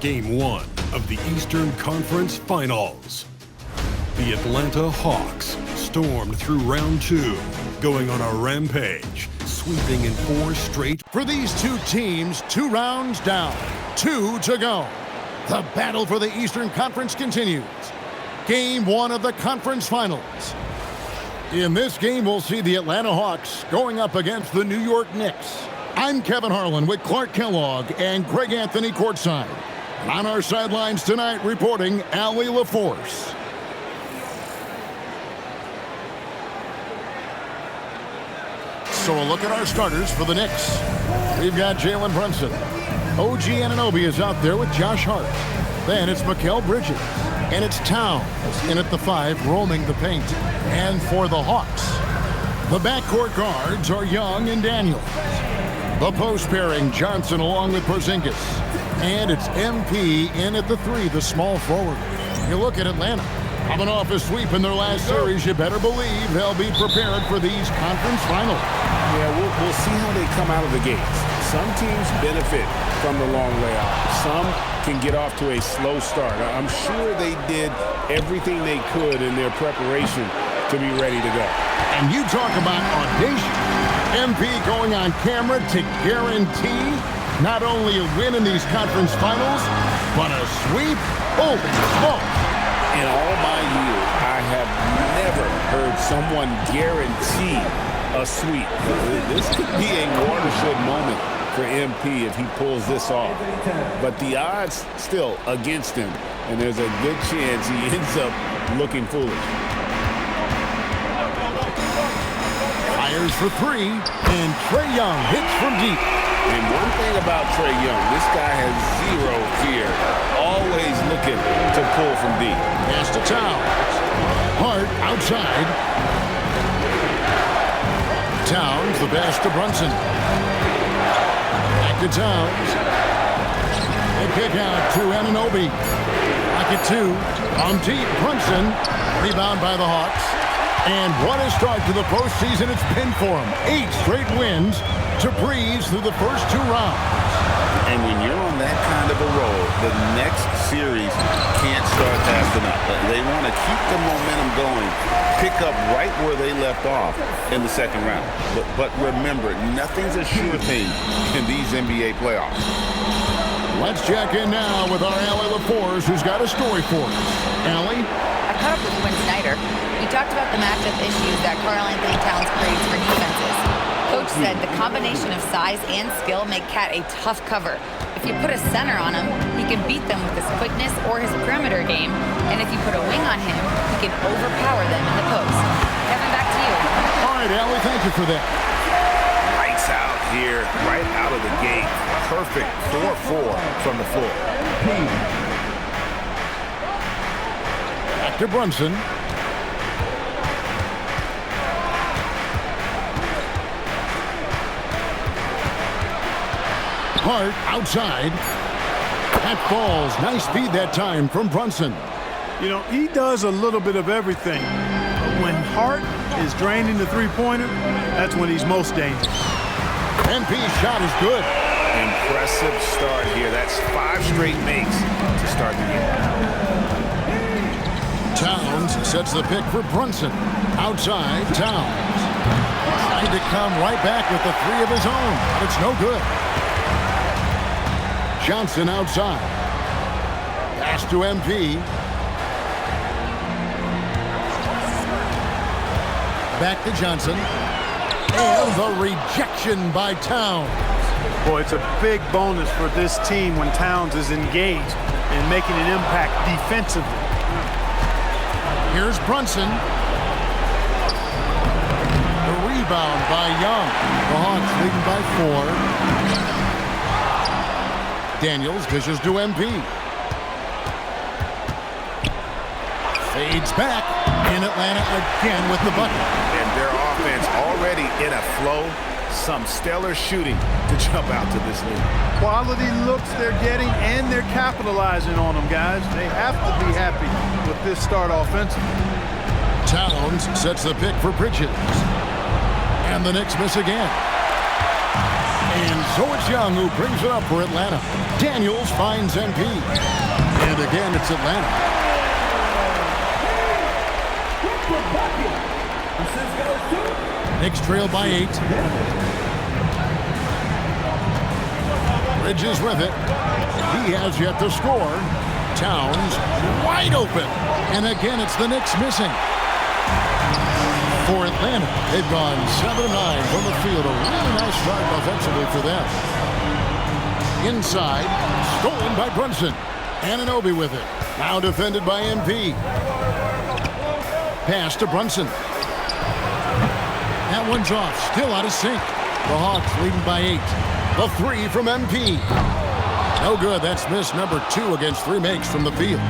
Game 1 of the Eastern Conference Finals. The Atlanta Hawks stormed through round 2, going on a rampage, sweeping in 4 straight. For these two teams, 2 rounds down, 2 to go. The battle for the Eastern Conference continues. Game 1 of the conference finals. In this game, we'll see the Atlanta Hawks going up against the New York Knicks. I'm Kevin Harlan with Clark Kellogg and Greg Anthony courtside. On our sidelines tonight, reporting Allie LaForce. So a look at our starters for the Knicks. We've got Jalen Brunson. OG Anunoby is out there with Josh Hart. Then it's Mikal Bridges. And it's Towns in at the 5, roaming the paint. And for the Hawks, the backcourt guards are Young and Daniels. The post pairing, Johnson along with Porzingis. And it's MP in at the 3, the small forward. You look at Atlanta. Coming off a sweep in their last series, you better believe they'll be prepared for these conference finals. Yeah, we'll see how they come out of the gates. Some teams benefit from the long layoff. Some can get off to a slow start. I'm sure they did everything they could in their preparation to be ready to go. And you talk about audacious. MP going on camera to guarantee not only a win in these conference finals, but a sweep. Oh, smoke. In all my years, I have never heard someone guarantee a sweep. This could be a watershed moment for MP if he pulls this off. But the odds still against him, and there's a good chance he ends up looking foolish. Fires for 3, and Trae Young hits from deep. And one thing about Trae Young, this guy has 0 fear. Always looking to pull from deep. Pass to Towns. Hart outside. Towns, the pass to Brunson. Back to Towns. They kick out to Anunoby. Back at 2. On deep, Brunson. Rebound by the Hawks. And what a start to the postseason it's been for them. 8 straight wins to breeze through the first 2 rounds. And when you're on that kind of a roll, the next series can't start fast enough. They want to keep the momentum going, pick up right where they left off in the second round. But remember, nothing's a sure thing in these NBA playoffs. Let's check in now with our Allie LaForce, who's got a story for us. Allie? I caught up with Quinn Snyder. He talked about the matchup issues that Karl-Anthony Towns creates for defenses. Coach said the combination of size and skill make Cat a tough cover. If you put a center on him, he can beat them with his quickness or his perimeter game. And if you put a wing on him, he can overpower them in the post. Kevin, back to you. All right, Allie, thank you for that. Lights out here, right out of the gate. Perfect 4-4 from the floor. Back to Brunson. Hart outside. That falls. Nice speed that time from Brunson. You know, he does a little bit of everything. But when Hart is draining the three-pointer, that's when he's most dangerous. MP's shot is good. Impressive start here. That's 5 straight makes to start the game. Towns sets the pick for Brunson. Outside, Towns. Trying to come right back with the 3 of his own, but it's no good. Johnson outside. Pass to MP. Back to Johnson. And the rejection by Towns. Boy, it's a big bonus for this team when Towns is engaged and making an impact defensively. Here's Brunson. The rebound by Young. The Hawks leading by 4. Daniels dishes to MP. Fades back. In Atlanta again with the bucket. And their offense already in a flow. Some stellar shooting to jump out to this lead. Quality looks they're getting, and they're capitalizing on them, guys. They have to be happy with this start offensively. Towns sets the pick for Bridges. And the Knicks miss again. And so it's Young who brings it up for Atlanta. Daniels finds MP. And again, it's Atlanta. Knicks trail by 8. Bridges with it. He has yet to score. Towns wide open. And again, it's the Knicks missing. For Atlanta, they've gone 7-9 from the field. A really nice start offensively for them. Inside, stolen by Brunson. Anunoby with it. Now defended by MP. Pass to Brunson. That one's off. Still out of sync. The Hawks leading by 8. The 3 from MP. No good. That's miss number 2 against 3 makes from the field.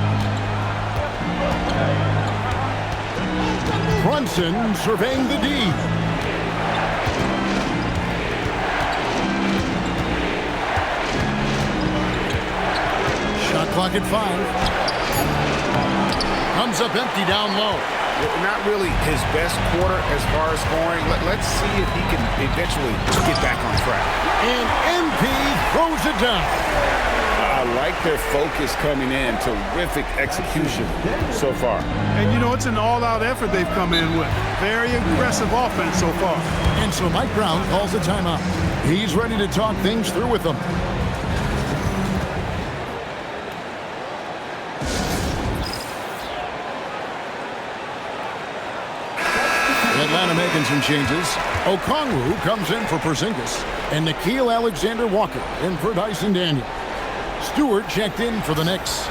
Brunson surveying the D. Shot clock at 5. Comes up empty down low. Not really his best quarter as far as scoring. Let's see if he can eventually get back on track. And MP throws it down. I like their focus coming in. Terrific execution so far. And, you know, it's an all-out effort they've come in with. Very aggressive offense so far. And so Mike Brown calls a timeout. He's ready to talk things through with them. Atlanta making some changes. Okongwu comes in for Porzingis. And Nickeil Alexander-Walker in for Dyson Daniels. Stewart checked in for the Knicks.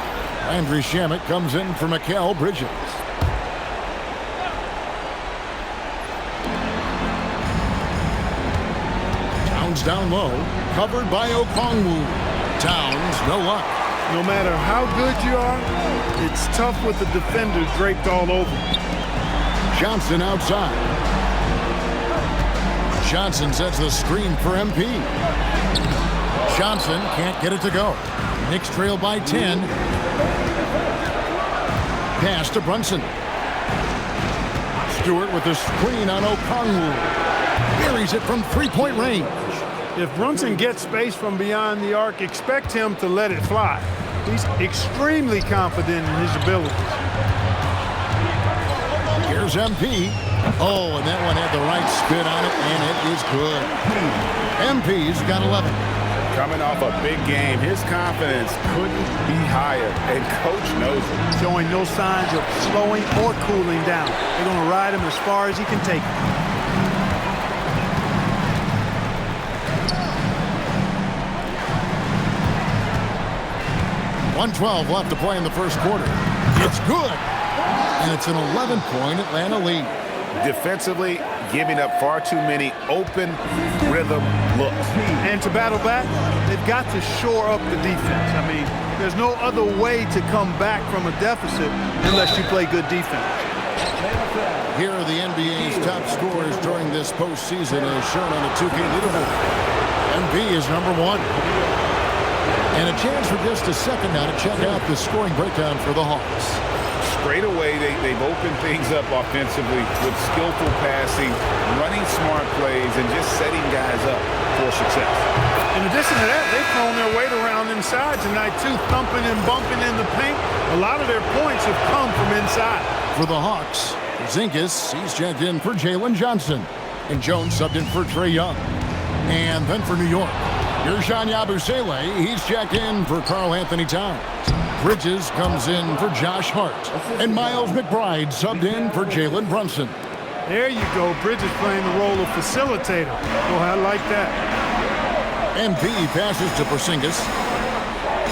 Andrew Shamet comes in for Mikal Bridges. Towns down low, covered by Okongwu. Towns, no luck. No matter how good you are, it's tough with the defender draped all over. Johnson outside. Johnson sets the screen for MP. Johnson can't get it to go. Knicks trail by 10. Pass to Brunson. Stewart with the screen on Okongwu. Buries it from three-point range. If Brunson gets space from beyond the arc, expect him to let it fly. He's extremely confident in his abilities. Here's MP. Oh, and that one had the right spin on it, and it is good. MP's got 11. Coming off a big game, his confidence couldn't be higher, and Coach knows it. Showing no signs of slowing or cooling down. They're going to ride him as far as he can take him. .112 left to play in the first quarter. It's good. And it's an 11-point Atlanta lead. Defensively, giving up far too many open rhythm looks. And to battle back, they've got to shore up the defense. I mean, there's no other way to come back from a deficit unless you play good defense. Here are the NBA's top scorers during this postseason as shown on the 2K leaderboard. MB is number 1. And a chance for just a second now to check out the scoring breakdown for the Hawks. Straight away, they've opened things up offensively with skillful passing, running smart plays, and just setting guys up for success. In addition to that, they've thrown their weight around inside tonight, too, thumping and bumping in the paint. A lot of their points have come from inside. For the Hawks, Porzingis, he's checked in for Jalen Johnson. And Jones subbed in for Trae Young. And then for New York, Ersan Yabusele, he's checked in for Karl Anthony Towns. Bridges comes in for Josh Hart. And Miles McBride subbed in for Jalen Brunson. There you go. Bridges playing the role of facilitator. Oh, I like that. MP passes to Porzingis.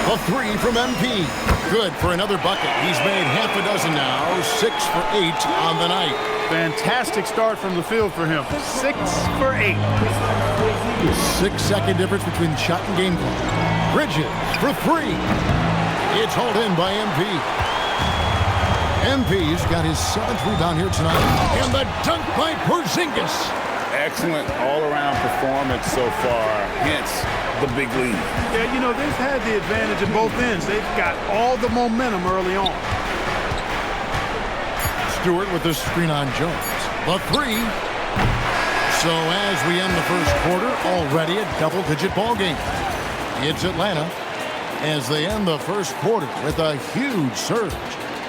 A 3 from MP. Good for another bucket. He's made half a dozen now. 6 for 8 on the night. Fantastic start from the field for him. 6 for 8. 6-second difference between shot and game clock. Bridges for 3. It's hauled in by MP. MP's got his 7th rebound here tonight. And the dunk by Porzingis. Excellent all-around performance so far, hence the big lead. Yeah, you know, they've had the advantage at both ends. They've got all the momentum early on. Stewart with the screen on Jones. The 3. So as we end the first quarter, already a double-digit ball game. It's Atlanta as they end the first quarter with a huge surge,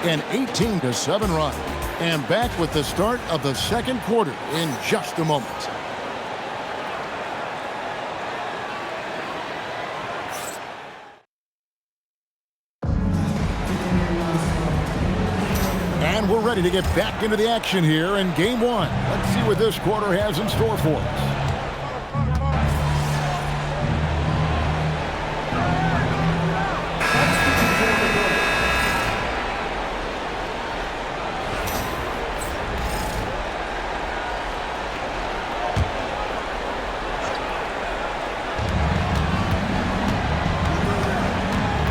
an 18-7 run. And back with the start of the second quarter in just a moment. And we're ready to get back into the action here in game one. Let's see what this quarter has in store for us.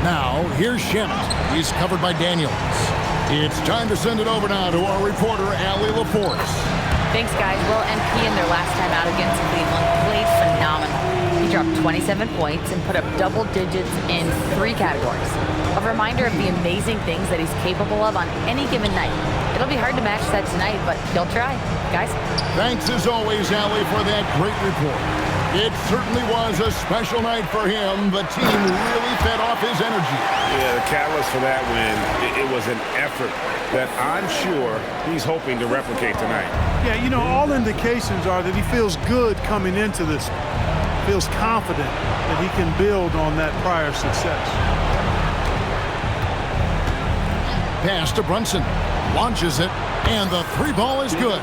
Now, here's Shannon. He's covered by Daniels. It's time to send it over now to our reporter, Allie LaForce. Thanks, guys. Well, MP in their last time out against Cleveland played phenomenal. He dropped 27 points and put up double digits in 3 categories. A reminder of the amazing things that he's capable of on any given night. It'll be hard to match that tonight, but he'll try. Guys? Thanks as always, Allie, for that great report. It certainly was a special night for him. The team really fed off his energy. Yeah, the catalyst for that win, it was an effort that I'm sure he's hoping to replicate tonight. Yeah, you know, all indications are that he feels good coming into this. Feels confident that he can build on that prior success. Pass to Brunson. Launches it, and the 3 ball is good.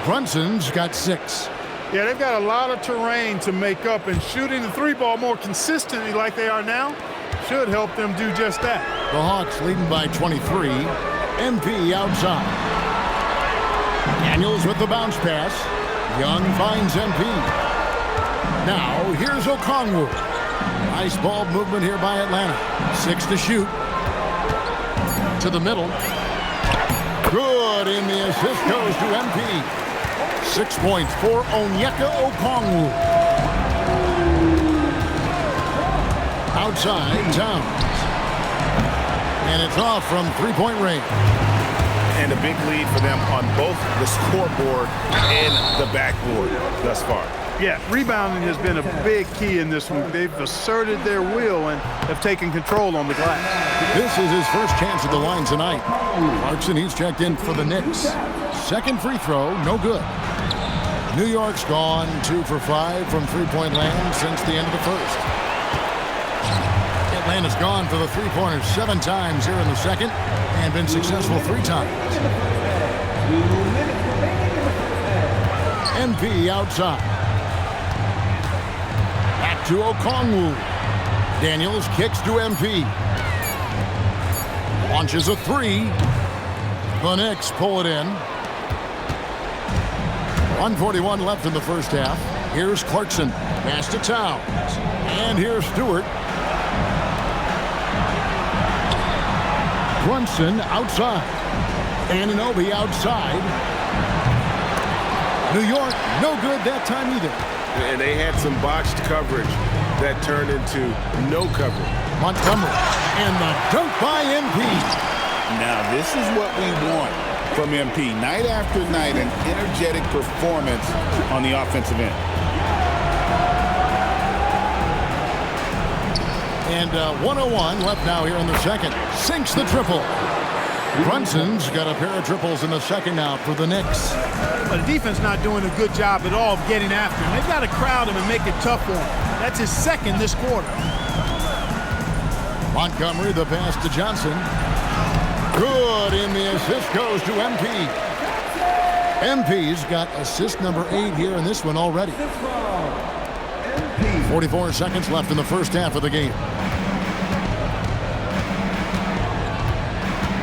Brunson's got 6. Yeah, they've got a lot of terrain to make up, and shooting the 3 ball more consistently like they are now should help them do just that. The Hawks leading by 23. MP outside. Daniels with the bounce pass. Young finds MP. Now, here's Okongwu. Nice ball movement here by Atlanta. 6 to shoot. To the middle. Good, and the assist goes to MP. 6 points for Onyeka Okongwu. Outside, Towns. And it's off from 3-point range. And a big lead for them on both the scoreboard and the backboard thus far. Yeah, rebounding has been a big key in this one. They've asserted their will and have taken control on the glass. This is his first chance at the line tonight. Clarkson, he's checked in for the Knicks. Second free throw, no good. New York's gone 2 for 5 from 3-point land since the end of the first. Atlanta's gone for the 3-pointers 7 times here in the second and been successful 3 times. MP outside. Back to Okongwu. Daniels kicks to MP. Launches a 3. The Knicks pull it in. 1:41 left in the first half. Here's Clarkson. Pass to Towns. And here's Stewart. Brunson outside. Anunoby outside. New York, no good that time either. And they had some botched coverage that turned into no coverage. Montgomery. And the dunk by MP. Now, this is what we want from MP. Night after night, an energetic performance on the offensive end. And 1:01 left now here in the second. Sinks the triple. Brunson's got a pair of triples in the second now for the Knicks. But the defense not doing a good job at all of getting after him. They've got to crowd him and make it tough for him. That's his second this quarter. Montgomery, the pass to Johnson. Good, and the assist goes to MP. MP's got assist number 8 here in this one already. 44 seconds left in the first half of the game.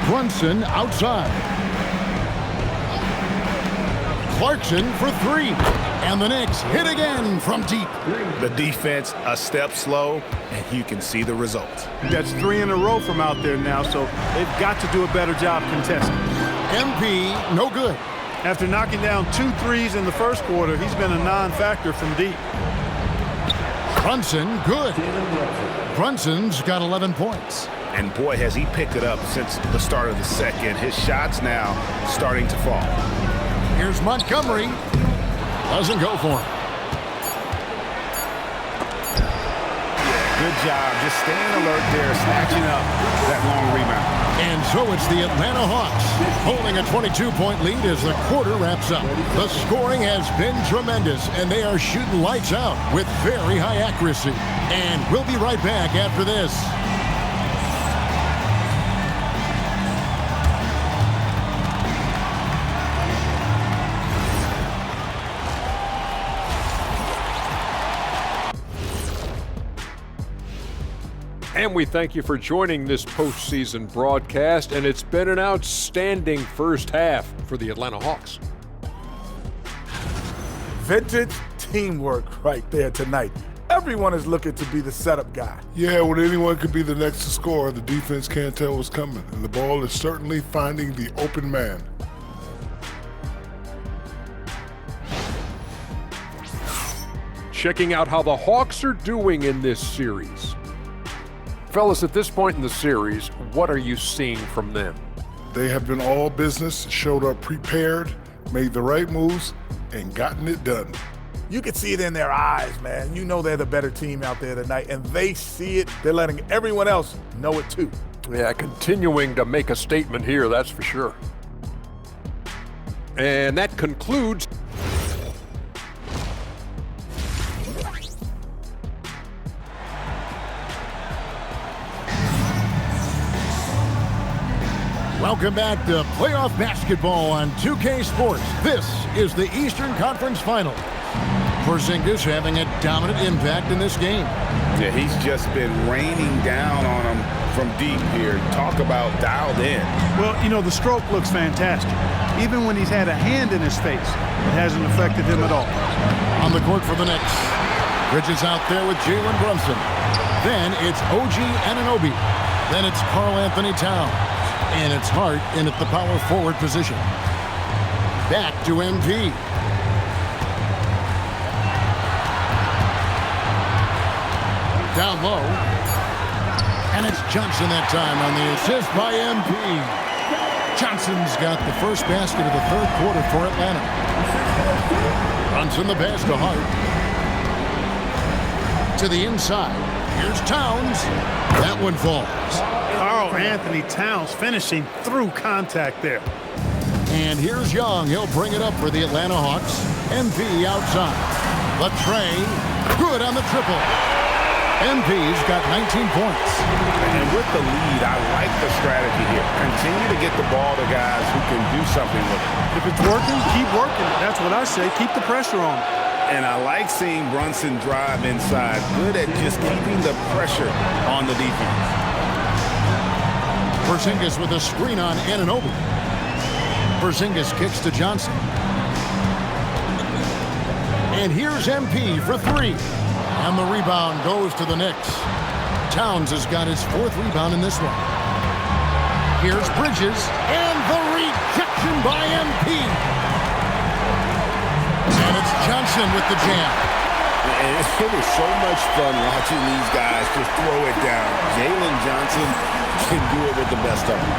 Brunson outside. Clarkson for three. And the Knicks hit again from deep. The defense a step slow, and you can see the result. That's 3 in a row from out there now, so they've got to do a better job contesting. MP, no good. After knocking down 2 threes in the first quarter, he's been a non-factor from deep. Brunson, good. Brunson's got 11 points. And boy, has he picked it up since the start of the second. His shots now starting to fall. Here's Montgomery. Doesn't go for him. Good job just staying alert there, snatching up that long rebound. And so it's the Atlanta Hawks holding a 22-point lead as the quarter wraps up. The scoring has been tremendous, and they are shooting lights out with very high accuracy. And we'll be right back after this. And we thank you for joining this postseason broadcast, and it's been an outstanding first half for the Atlanta Hawks. Vintage teamwork right there tonight. Everyone is looking to be the setup guy. Yeah, when anyone could be the next to score, the defense can't tell what's coming, and the ball is certainly finding the open man. Checking out how the Hawks are doing in this series. Fellas, at this point in the series, what are you seeing from them? They have been all business, showed up prepared, made the right moves, and gotten it done. You can see it in their eyes, man. You know they're the better team out there tonight, and they see it. They're letting everyone else know it too. Yeah, continuing to make a statement here, that's for sure. And that concludes Welcome back to playoff basketball on 2K Sports. This is the Eastern Conference Finals. Porzingis having a dominant impact in this game. Yeah, he's just been raining down on him from deep here. Talk about dialed in. Well, you know, the stroke looks fantastic. Even when he's had a hand in his face, it hasn't affected him at all. On the court for the Knicks. Bridges out there with Jalen Brunson. Then it's OG Anunoby. Then it's Karl Anthony Towns. And it's Hart in at the power forward position. Back to MP. Down low. And it's Johnson that time on the assist by MP. Johnson's got the first basket of the third quarter for Atlanta. Brunson the pass to Hart. To the inside. Here's Towns. That one falls. Karl Anthony Towns finishing through contact there. And here's Young. He'll bring it up for the Atlanta Hawks. MP outside. Latre, good on the triple. MP's got 19 points. And with the lead, I like the strategy here. Continue to get the ball to guys who can do something with it. If it's working, keep working it. That's what I say. Keep the pressure on him. And I like seeing Brunson drive inside. Good at just keeping the pressure on the defense. Porzingis with a screen on Anunoby. Porzingis kicks to Johnson. And here's MP for three. And the rebound goes to the Knicks. Towns has got his fourth rebound in this one. Here's Bridges. And the rejection by MP. And it's Johnson with the jam. And it was so much fun watching these guys just throw it down. Jalen Johnson can do it with the best of them.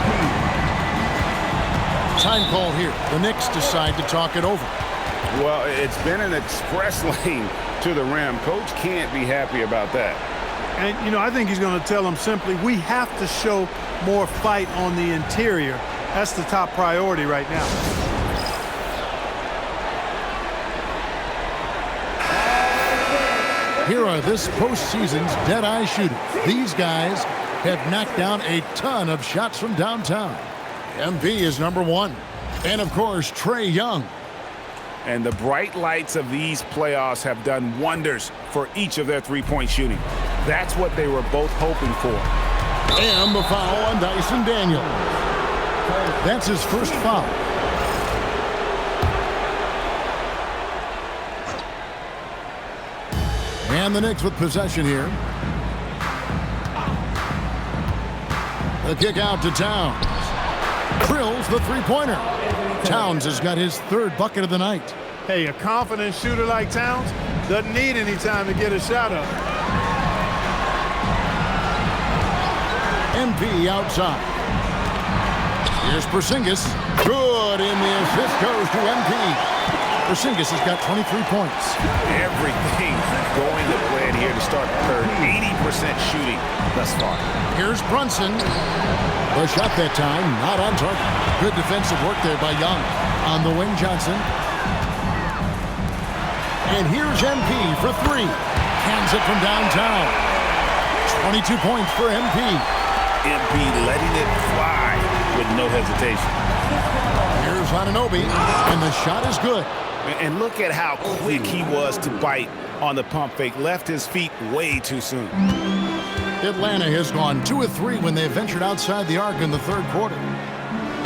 Time call here. The Knicks decide to talk it over. Well, it's been an express lane to the rim. Coach can't be happy about that. And, you know, I think he's going to tell them simply, we have to show more fight on the interior. That's the top priority right now. Here are this postseason's dead-eye shooters. These guys have knocked down a ton of shots from downtown. MV is number one. And, of course, Trae Young. And the bright lights of these playoffs have done wonders for each of their three-point shooting. That's what they were both hoping for. And the foul on Dyson Daniels. That's his first foul. And the Knicks with possession here. The kick out to Towns. Drills the three-pointer. Towns has got his third bucket of the night. Hey, a confident shooter like Towns doesn't need any time to get a shot up. MP outside. Here's Porzingis. Good, and the assist goes to MP. Porzingis has got 23 points. Everything going to plan here to start the third. 80% shooting thus far. Here's Brunson. The shot that time, not on target. Good defensive work there by Young. On the wing, Johnson. And here's MP for three. Cans it from downtown. 22 points for MP. MP letting it fly with no hesitation. Here's Anunoby, and the shot is good. And look at how quick he was to bite on the pump fake. Left his feet way too soon. Atlanta has gone 2 of 3 when they ventured outside the arc in the third quarter.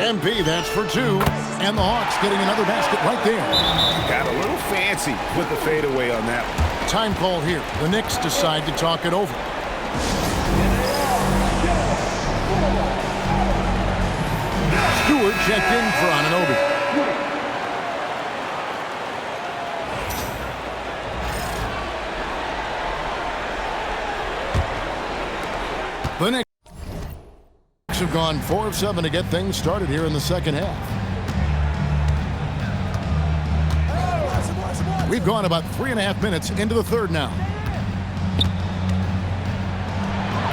MP, that's for 2. And the Hawks getting another basket right there. Got a little fancy with the fadeaway on that one. Time call here. The Knicks decide to talk it over. Stewart checked in for Anunoby. The Knicks have gone 4 of 7 to get things started here in the second half. We've gone about 3.5 minutes into the third now.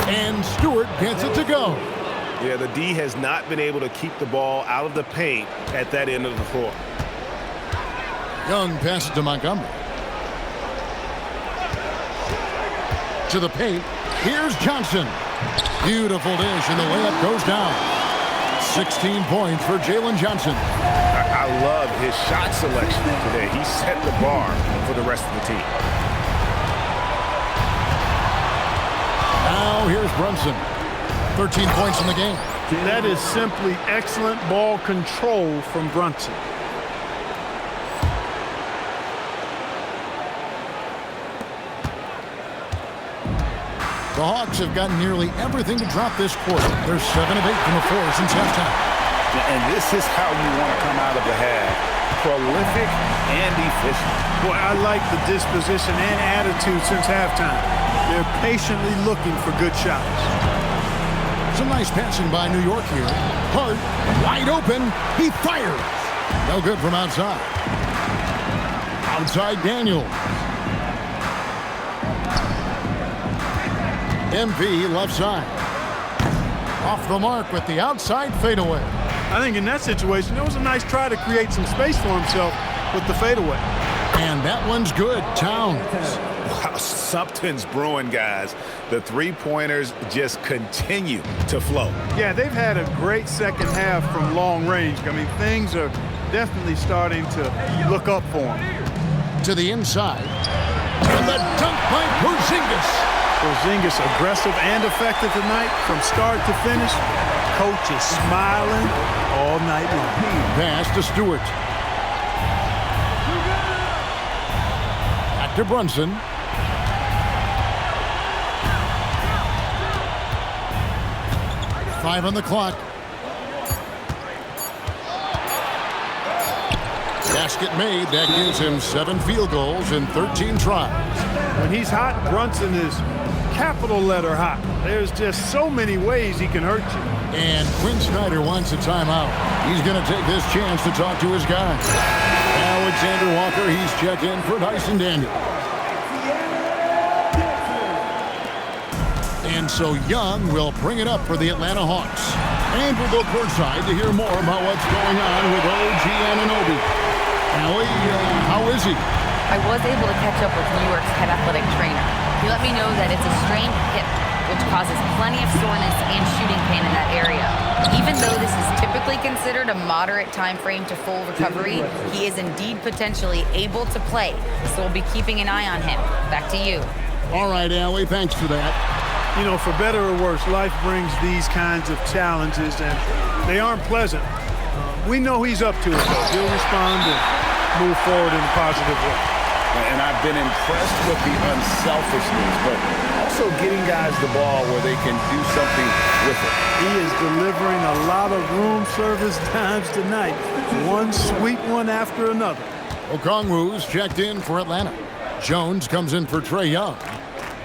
And Stewart gets it to go. Yeah, the D has not been able to keep the ball out of the paint at that end of the floor. Young passes to Montgomery. To the paint. Here's Johnson. Beautiful dish, and the layup goes down. 16 points for Jalen Johnson. I love his shot selection today. He set the bar for the rest of the team. Now here's Brunson. 13 points in the game. That is simply excellent ball control from Brunson. The Hawks have gotten nearly everything to drop this quarter. They're 7 of 8 from the floor since halftime. And this is how you want to come out of the half. Prolific and efficient. Boy, I like the disposition and attitude since halftime. They're patiently looking for good shots. Some nice passing by New York here. Hart, wide open. He fires. No good from outside. Outside Daniels. MP left side. Off the mark with the outside fadeaway. I think in that situation, it was a nice try to create some space for himself with the fadeaway. And that one's good. Towns. Wow, something's brewing, guys. The three-pointers just continue to flow. Yeah, they've had a great second half from long range. I mean, things are definitely starting to look up for them. To the inside. And the dunk by Porzingis. Porzingis aggressive and effective tonight from start to finish. Coach is smiling all night long. Pass to Stewart. Back to Brunson. Five on the clock. Basket made. That gives him 7 field goals in 13 tries. When he's hot, Brunson is capital letter hot. There's just so many ways he can hurt you. And Quinn Snyder wants a timeout. He's going to take this chance to talk to his guys. Alexander Walker, he's checked in for Dyson Daniels. And so Young will bring it up for the Atlanta Hawks. And we'll go courtside to hear more about what's going on with OG Anunoby. Allie, how is he? I was able to catch up with New York's head athletic trainer. He let me know that it's a strained hip, which causes plenty of soreness and shooting pain in that area. Even though this is typically considered a moderate time frame to full recovery, he is indeed potentially able to play. So we'll be keeping an eye on him. Back to you. All right, Allie, thanks for that. You know, for better or worse, life brings these kinds of challenges, and they aren't pleasant. We know he's up to it, though. He'll respond and move forward in a positive way. And I've been impressed with the unselfishness, but also getting guys the ball where they can do something with it. He is delivering a lot of room service times tonight. One sweet one after another. Okongwu's checked in for Atlanta. Jones comes in for Trae Young.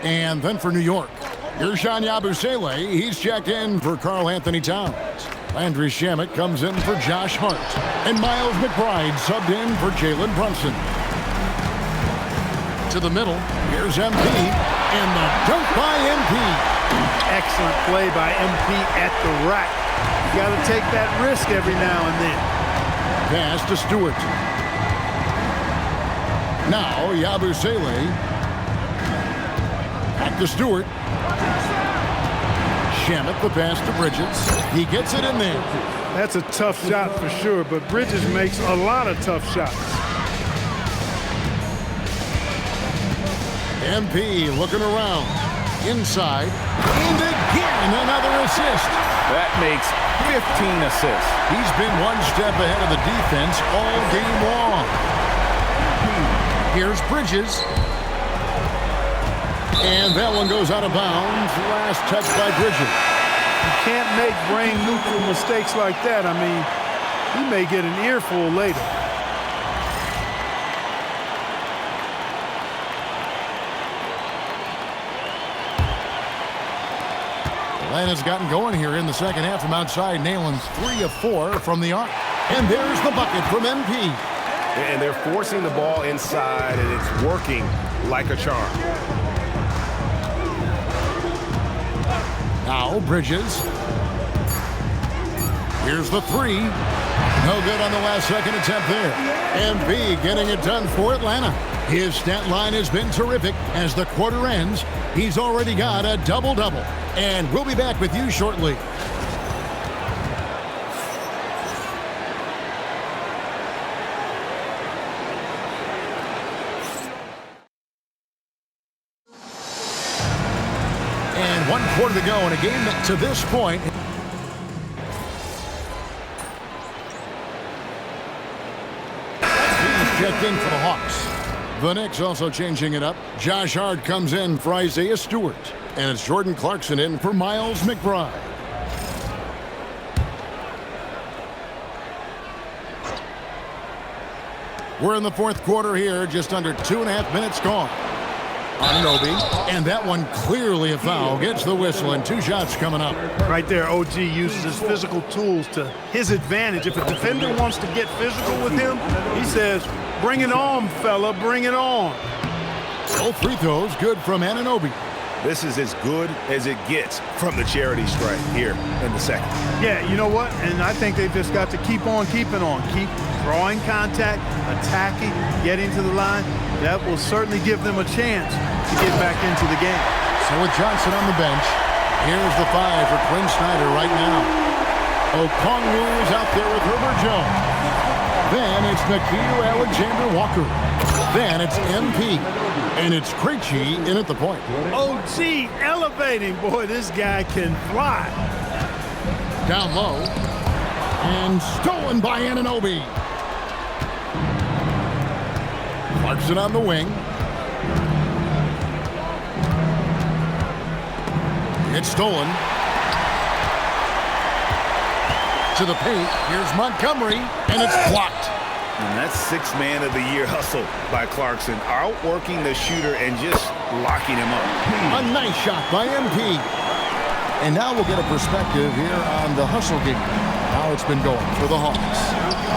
And then for New York, Ersan Yabusele, he's checked in for Karl Anthony Towns. Landry Shamet comes in for Josh Hart. And Miles McBride subbed in for Jalen Brunson. To the middle, here's MP. And the dunk by MP. Excellent play by MP at the rack. You got to take that risk every now and then. Pass to Stewart. Now Yabusele. Back to Stewart. Shamet, the pass to Bridges. He gets it in there. That's a tough shot for sure, but Bridges makes a lot of tough shots. MP looking around. Inside. And again, another assist. That makes 15 assists. He's been one step ahead of the defense all game long. Here's Bridges. And that one goes out of bounds. Last touch by Bridges. You can't make brain-neutral mistakes like that. I mean, he may get an earful later. Atlanta's gotten going here in the second half from outside. Nailing 3 of 4 from the arc. And there's the bucket from MP. And they're forcing the ball inside, and it's working like a charm. Now Bridges. Here's the 3. No good on the last second attempt there. MP getting it done for Atlanta. His stat line has been terrific. As the quarter ends, he's already got a double-double. And we'll be back with you shortly. And 1 quarter to go in a game that to this point. He's checked in for the Hawks. The Knicks also changing it up. Josh Hart comes in for Isaiah Stewart. And it's Jordan Clarkson in for Miles McBride. We're in the fourth quarter here, just under 2.5 minutes gone. Anunoby, and that one clearly a foul. Gets the whistle, and 2 shots coming up. Right there, OG uses his physical tools to his advantage. If a defender wants to get physical with him, he says, bring it on, fella, bring it on. Both free throws good from Anunoby. This is as good as it gets from the charity stripe here in the second. Yeah, you know what? And I think they've just got to keep on keeping on. Keep drawing contact, attacking, getting to the line. That will certainly give them a chance to get back into the game. So with Johnson on the bench, here's the 5 for Quinn Snyder right now. Okongwu's out there with Herbert Jones. Then it's Nickeil Alexander-Walker. Then it's MP. And it's Krejci in at the point. OG elevating. Boy, this guy can fly. Down low. And stolen by Anunoby. Clarkson on the wing. It's stolen. To the paint. Here's Montgomery. And it's blocked. And that's 6th man of the year hustle by Clarkson, outworking the shooter and just locking him up. A nice shot by MP. And now we'll get a perspective here on the hustle game. How it's been going for the Hawks.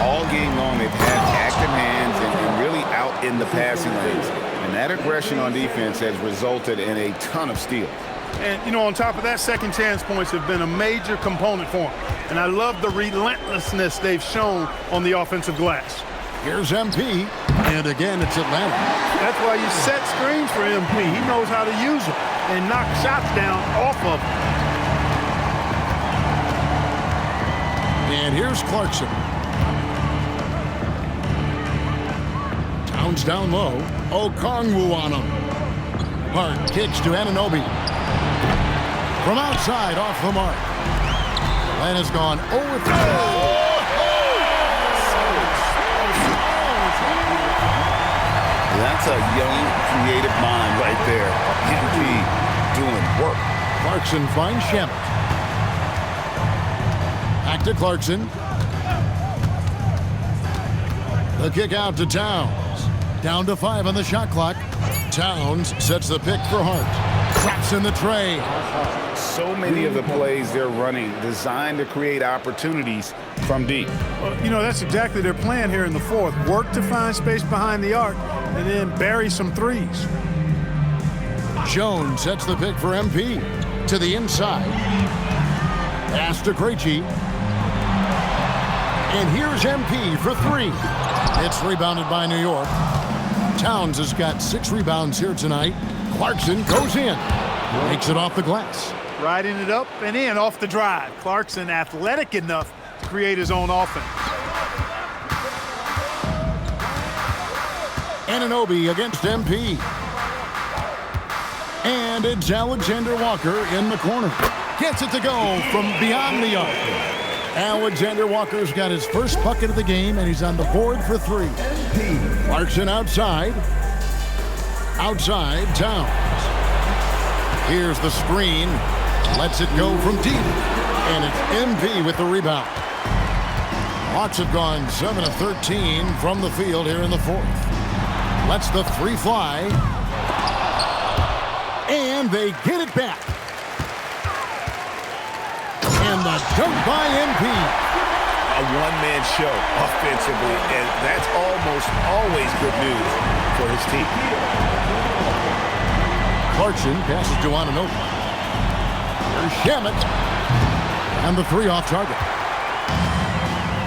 All game long, they've had active hands and really out in the passing lanes. And that aggression on defense has resulted in a ton of steals. And, you know, on top of that, second chance points have been a major component for them. And I love the relentlessness they've shown on the offensive glass. Here's MP, and again, it's Atlanta. That's why you set screens for MP. He knows how to use them and knock shots down off of them. And here's Clarkson. Towns down low. Okongwu on him. Hart kicks to Anunoby. From outside, off the mark. Atlanta's gone 0-3. That's a young, creative mind right there. MP doing work. Clarkson finds Shamet. Back to Clarkson. The kick out to Towns. Down to 5 on the shot clock. Towns sets the pick for Hart. Traps in the tray. So many of the plays they're running designed to create opportunities from deep. You know, that's exactly their plan here in the fourth. Work to find space behind the arc and then bury some threes. Jones sets the pick for MP. To the inside. Pass to Krejci. And here's MP for 3. It's rebounded by New York. Towns has got 6 rebounds here tonight. Clarkson goes in. Makes it off the glass. Riding it up and in off the drive. Clarkson athletic enough to create his own offense. Anunoby against MP. And it's Alexander Walker in the corner. Gets it to go from beyond the arc. Alexander Walker's got his first bucket of the game, and he's on the board for 3. Clarkson outside. Outside, Towns. Here's the screen. Lets it go from deep. And it's MP with the rebound. Hawks have gone 7 of 13 from the field here in the fourth. Lets the 3 fly. And they get it back. And the dunk by MP. A one-man show offensively, and that's almost always good news for his team. Clarkson passes to Anunoby. There's Shamet. And the 3 off target.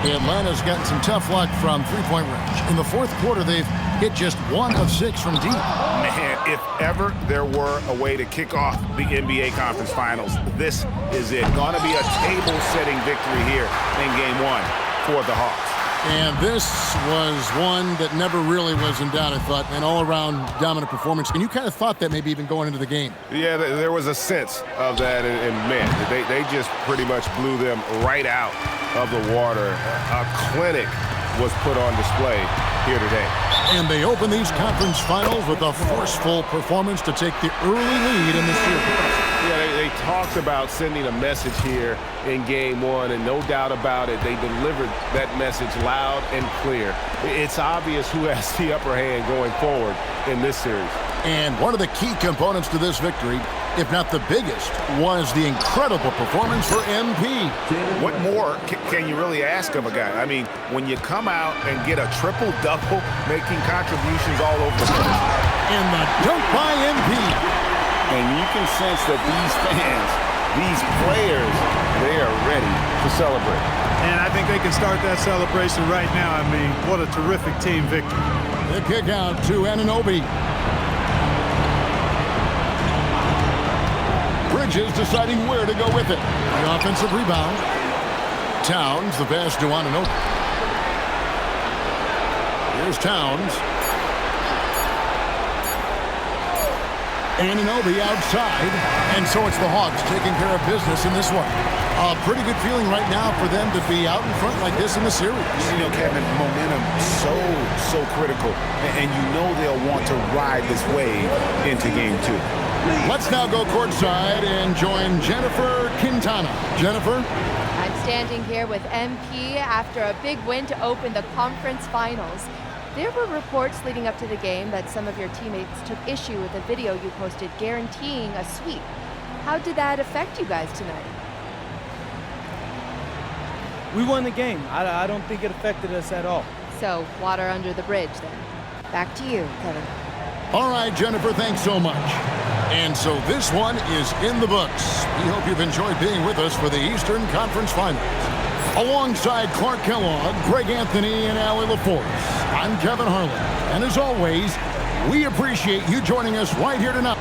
Atlanta's gotten some tough luck from three-point range. In the fourth quarter, they've hit just 1 of 6 from deep. Man, if ever there were a way to kick off the NBA Conference Finals, this is it. Gonna be a table-setting victory here in Game 1 for the Hawks. And this was one that never really was in doubt, I thought, an all-around dominant performance. And you kind of thought that maybe even going into the game. Yeah, there was a sense of that, and man, they just pretty much blew them right out of the water. A clinic was put on display here today. And they open these conference finals with a forceful performance to take the early lead in the series. Yeah, they talked about sending a message here in Game 1, and no doubt about it, they delivered that message loud and clear. It's obvious who has the upper hand going forward in this series. And one of the key components to this victory, if not the biggest, was the incredible performance for MP. What more can you really ask of a guy? I mean, when you come out and get a triple-double, making contributions all over the place. And the dunk by MP. And you can sense that these fans, these players, they are ready to celebrate. And I think they can start that celebration right now. I mean, what a terrific team victory. The kick out to Anunoby. Bridges deciding where to go with it. The offensive rebound. Towns, the pass to Anunoby. Here's Towns. Anunoby outside, and so it's the Hawks taking care of business in this one. A pretty good feeling right now for them to be out in front like this in the series. You know, Kevin, momentum so critical, and you know they'll want to ride this wave into Game 2. Let's now go courtside and join Jennifer Quintana. Jennifer? I'm standing here with MP after a big win to open the conference finals. There were reports leading up to the game that some of your teammates took issue with a video you posted guaranteeing a sweep. How did that affect you guys tonight? We won the game. I don't think it affected us at all. So, water under the bridge then. Back to you, Kevin. All right, Jennifer, thanks so much. And so this one is in the books. We hope you've enjoyed being with us for the Eastern Conference Finals. Alongside Clark Kellogg, Greg Anthony, and Allie LaForce, I'm Kevin Harlan. And as always, we appreciate you joining us right here tonight